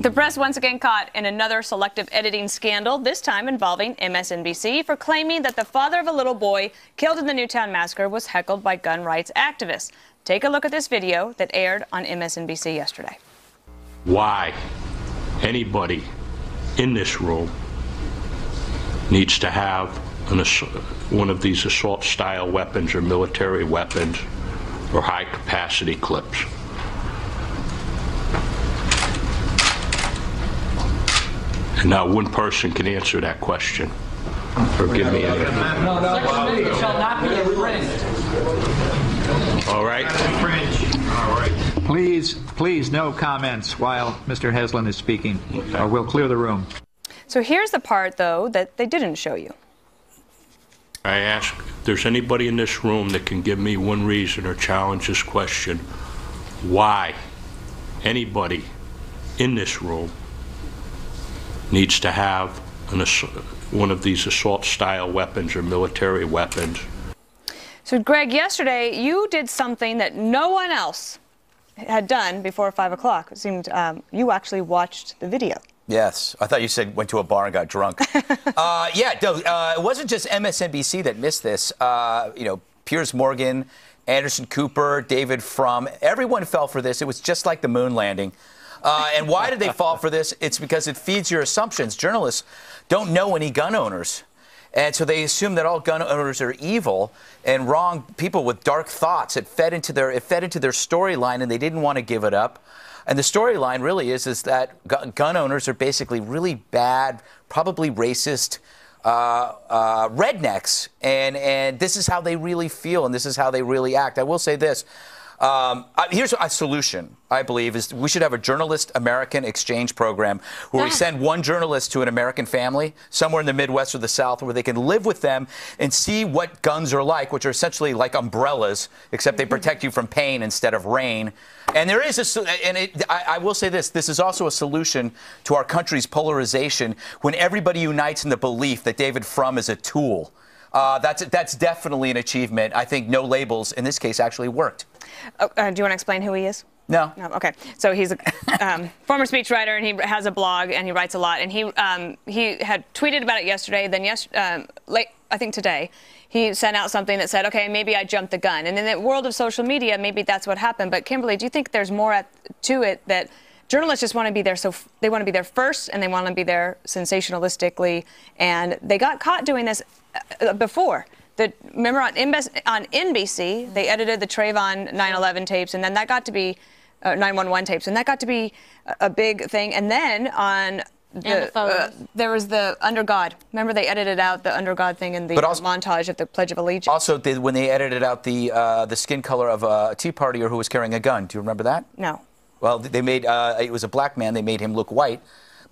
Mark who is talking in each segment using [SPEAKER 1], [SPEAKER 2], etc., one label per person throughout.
[SPEAKER 1] The press once again caught in another selective editing scandal, this time involving MSNBC for claiming that the father of a little boy killed in the Newtown massacre was heckled by gun rights activists. Take a look at this video that aired on MSNBC yesterday.
[SPEAKER 2] Why anybody in this room needs to have one of these assault-style weapons or military weapons or high-capacity clips. And not one person can answer that question or give me any.
[SPEAKER 3] No, it shall not be infringed.
[SPEAKER 2] All right.
[SPEAKER 3] All right.
[SPEAKER 4] Please, no comments while Mr. Heslin is speaking, or we'll clear the room.
[SPEAKER 1] So here's the part, though, that they didn't show you.
[SPEAKER 2] I ask if there's anybody in this room that can give me one reason or challenge this question, why anybody in this room needs to have one of these assault-style weapons or military weapons.
[SPEAKER 1] So, Greg, yesterday you did something that no one else had done before 5 o'clock. It seemed you actually watched the video.
[SPEAKER 5] Yes. I thought you said went to a bar and got drunk. Yeah, no, it wasn't just MSNBC that missed this. You know, Piers Morgan, Anderson Cooper, David Frum, everyone fell for this. It was just like the moon landing. And why did they fall for this? It's because it feeds your assumptions. Journalists don't know any gun owners. And so they assume that all gun owners are evil and wrong people with dark thoughts. It fed into their storyline, and they didn't want to give it up. And the storyline really is that gun owners are basically really bad, probably racist rednecks. And this is how they really feel, and this is how they really act. I will say this. Here's a solution, I believe, is we should have a journalist American exchange program where we send one journalist to an American family somewhere in the Midwest or the South where they can live with them and see what guns are like, which are essentially like umbrellas, except they protect you from pain instead of rain. And there is I will say this is also a solution to our country's polarization when everybody unites in the belief that David Frum is a tool. That's definitely an achievement. I think no labels in this case actually worked.
[SPEAKER 1] Do you want to explain who he is?
[SPEAKER 5] No.
[SPEAKER 1] No. Okay. So he's a former speechwriter, and he has a blog, and he writes a lot. And he had tweeted about it yesterday. Then late, I think today, he sent out something that said, "Okay, maybe I jumped the gun." And in the world of social media, maybe that's what happened. But Kimberly, do you think there's more to it that journalists just want to be there? So they want to be there first, and they want to be there sensationalistically. And they got caught doing this before. Remember on NBC, they edited the Trayvon 9/11 tapes, and then that got to be 9/11 tapes, and that got to be a big thing. And then on there was the Under God. Remember, they edited out the Under God thing in the montage of the Pledge of Allegiance.
[SPEAKER 5] Also, when they edited out the skin color of a Tea Partier who was carrying a gun. Do you remember that?
[SPEAKER 1] No.
[SPEAKER 5] Well, they made it was a black man. They made him look white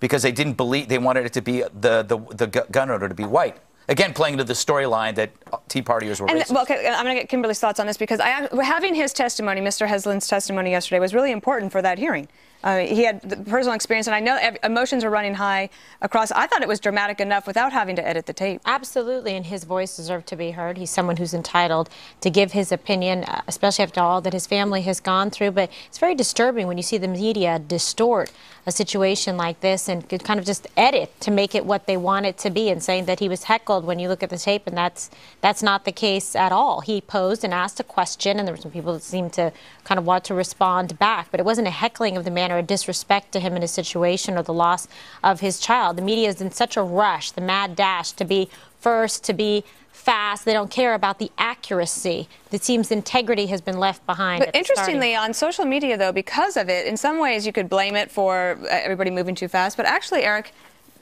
[SPEAKER 5] because they didn't believe they wanted it to be the gun owner to be white. Again, playing into the storyline that Tea Partiers were racist.
[SPEAKER 1] Well, okay, I'm going to get Kimberly's thoughts on this because having his testimony, Mr. Heslin's testimony yesterday, was really important for that hearing. He had the personal experience, and I know emotions are running high across. I thought it was dramatic enough without having to edit the tape.
[SPEAKER 6] Absolutely, and his voice deserved to be heard. He's someone who's entitled to give his opinion, especially after all that his family has gone through. But it's very disturbing when you see the media distort a situation like this and kind of just edit to make it what they want it to be, and saying that he was heckled when you look at the tape, and that's not the case at all. He posed and asked a question, and there were some people that seemed to kind of want to respond back, but it wasn't a heckling of the man or a disrespect to him in his situation or the loss of his child. The media is in such a rush, the mad dash to be first, to be fast. They don't care about the accuracy. It seems integrity has been left behind.
[SPEAKER 1] But interestingly, on social media, though, because of it, in some ways you could blame it for everybody moving too fast. But actually, Eric,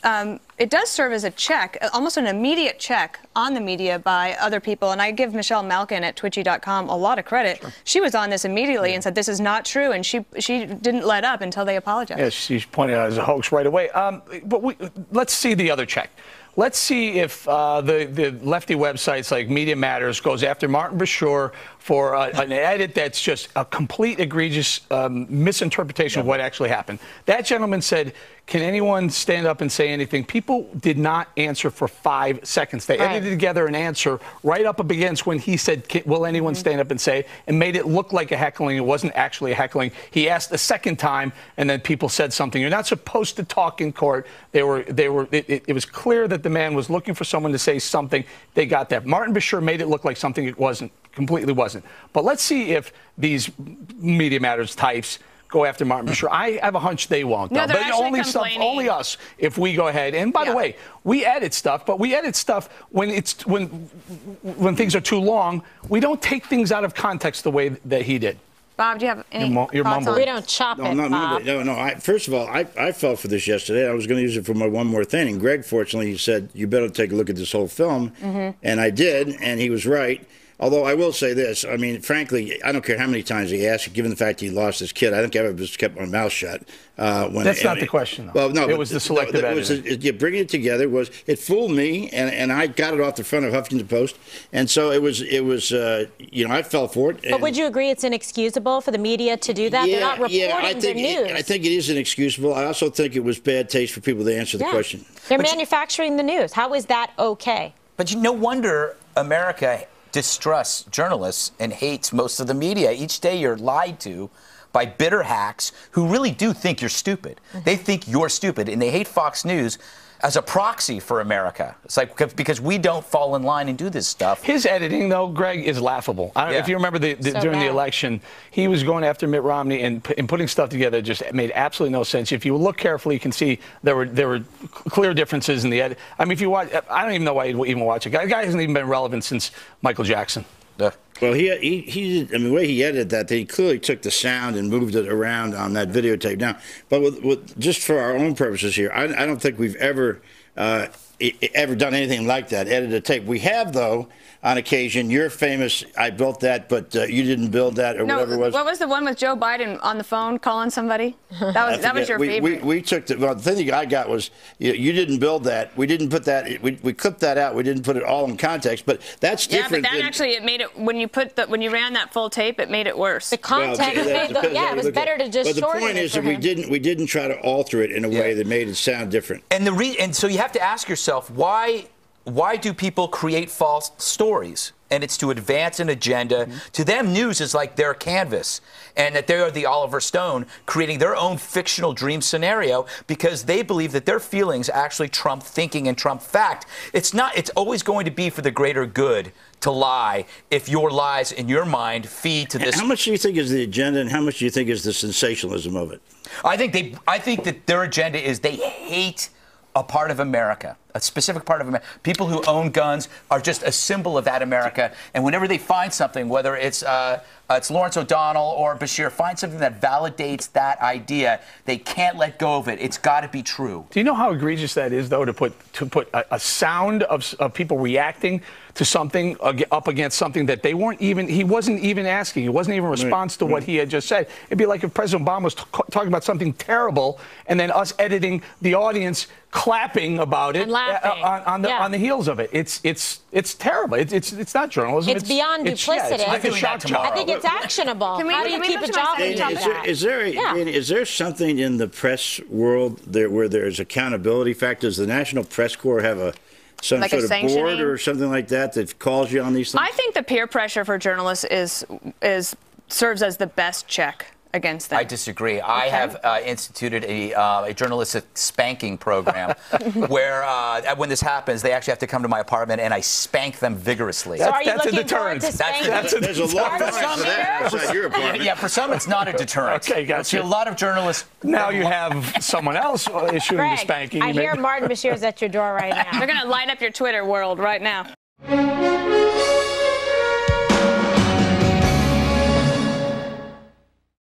[SPEAKER 1] it does serve as a check, almost an immediate check on the media by other people. And I give Michelle Malkin at Twitchy.com a lot of credit. Sure. She was on this immediately and said this is not true, and she didn't let up until they apologized.
[SPEAKER 7] Yes, she pointed out as a hoax right away. But let's see the other check. Let's see if the lefty websites like Media Matters goes after Martin Bashir for an edit that's just a complete egregious misinterpretation of what actually happened. That gentleman said can anyone stand up and say anything? People did not answer for 5 seconds. They edited together an answer right up against when he said, will anyone stand up and say, and made it look like a heckling. It wasn't actually a heckling. He asked a second time, and then people said something. You're not supposed to talk in court. It was clear that the man was looking for someone to say something. They got that. Martin Bashir made it look like something it wasn't, completely wasn't. But let's see if these Media Matters types go after Martin Bashir. I have a hunch they won't.
[SPEAKER 1] No,
[SPEAKER 7] though.
[SPEAKER 1] they're
[SPEAKER 7] But
[SPEAKER 1] actually
[SPEAKER 7] only us if we go ahead. And by the way, we edit stuff, but we edit stuff when things are too long. We don't take things out of context the way that he did.
[SPEAKER 1] Bob, do you have any
[SPEAKER 7] You're
[SPEAKER 1] thoughts on
[SPEAKER 6] We don't chop it, Bob.
[SPEAKER 8] No. First of all, I fell for this yesterday. I was going to use it for my one more thing. And Greg, fortunately, said, you better take a look at this whole film. And I did, and he was right. Although I will say this, I mean, frankly, I don't care how many times he asked, given the fact he lost his kid, I think I would have just kept my mouth shut.
[SPEAKER 7] That's not the question, though.
[SPEAKER 8] Well, no,
[SPEAKER 7] it was the selective editing.
[SPEAKER 8] Bringing it together it fooled me, and I got it off the front of Huffington Post, and so it was I fell for it.
[SPEAKER 6] But would you agree it's inexcusable for the media to do that? They're not reporting the news.
[SPEAKER 8] I think it is inexcusable. I also think it was bad taste for people to answer the question.
[SPEAKER 6] They're manufacturing the news. How is that okay?
[SPEAKER 5] But no wonder America distrusts journalists and hates most of the media. Each day you're lied to by bitter hacks who really do think you're stupid. They think you're stupid, and they hate Fox News as a proxy for America. It's like because we don't fall in line and do this stuff.
[SPEAKER 7] His editing, though, Greg, is laughable. If you remember during the election, he was going after Mitt Romney and putting stuff together just made absolutely no sense. If you look carefully, you can see there were clear differences in the edit. I mean, if you watch, I don't even know why you even watch it. The guy hasn't even been relevant since Michael Jackson.
[SPEAKER 8] Well, he the way he edited that, he clearly took the sound and moved it around on that videotape. Now, but with just for our own purposes here, I don't think we've ever done anything like that, edited a tape. We have, though, on occasion. You're famous, I built that, but you didn't build that, or whatever it was.
[SPEAKER 1] What was the one with Joe Biden on the phone calling somebody? That was your favorite.
[SPEAKER 8] We took the thing I got was you didn't build that. We didn't put that. We clipped that out. We didn't put it all in context. But that's different.
[SPEAKER 1] Yeah, but that actually it made it when you ran that full tape, it made it worse.
[SPEAKER 6] The content it was better to just shorten it.
[SPEAKER 8] But the point is that we didn't try to alter it in a way that made it sound different.
[SPEAKER 5] And so you have to ask yourself why do people create false stories? And it's to advance an agenda. To them, news is like their canvas, and that they are the Oliver Stone creating their own fictional dream scenario because they believe that their feelings actually trump thinking and trump fact. It's not. It's always going to be for the greater good to lie if your lies in your mind feed to this.
[SPEAKER 8] How much do you think is the agenda, and how much do you think is the sensationalism of it?
[SPEAKER 5] I think that their agenda is they hate a part of America, a specific part of America. People who own guns are just a symbol of that America. And whenever they find something, whether it's Lawrence O'Donnell or Bashir, find something that validates that idea, they can't let go of it. It's got to be true.
[SPEAKER 7] Do you know how egregious that is, though, to put a sound of people reacting to something up against something that he wasn't even asking. It wasn't even a response to what he had just said. It'd be like if President Obama was talking about something terrible and then us editing the audience clapping about it on the heels of it. It's terrible. It's not journalism.
[SPEAKER 6] It's beyond duplicity.
[SPEAKER 5] I'm doing that tomorrow.
[SPEAKER 6] I think it's actionable. How do you keep a job from that?
[SPEAKER 8] Is there something in the press world where there's accountability factors? Does the National Press Corps have some
[SPEAKER 1] like
[SPEAKER 8] sort of board or something like that calls you on these things?
[SPEAKER 1] I think the peer pressure for journalists serves as the best check against them.
[SPEAKER 5] I disagree. Okay. I have instituted a journalistic spanking program where when this happens, they actually have to come to my apartment and I spank them vigorously.
[SPEAKER 6] So are you looking forward to spanking?
[SPEAKER 8] There's a lot of that outside your apartment.
[SPEAKER 5] Yeah, for some it's not a deterrent.
[SPEAKER 7] Okay, gotcha.
[SPEAKER 5] See, a lot of journalists.
[SPEAKER 7] Now you have someone else issuing the spanking.
[SPEAKER 6] I hear Martin Bashir's at your door right now.
[SPEAKER 1] They're going to light up your Twitter world right now.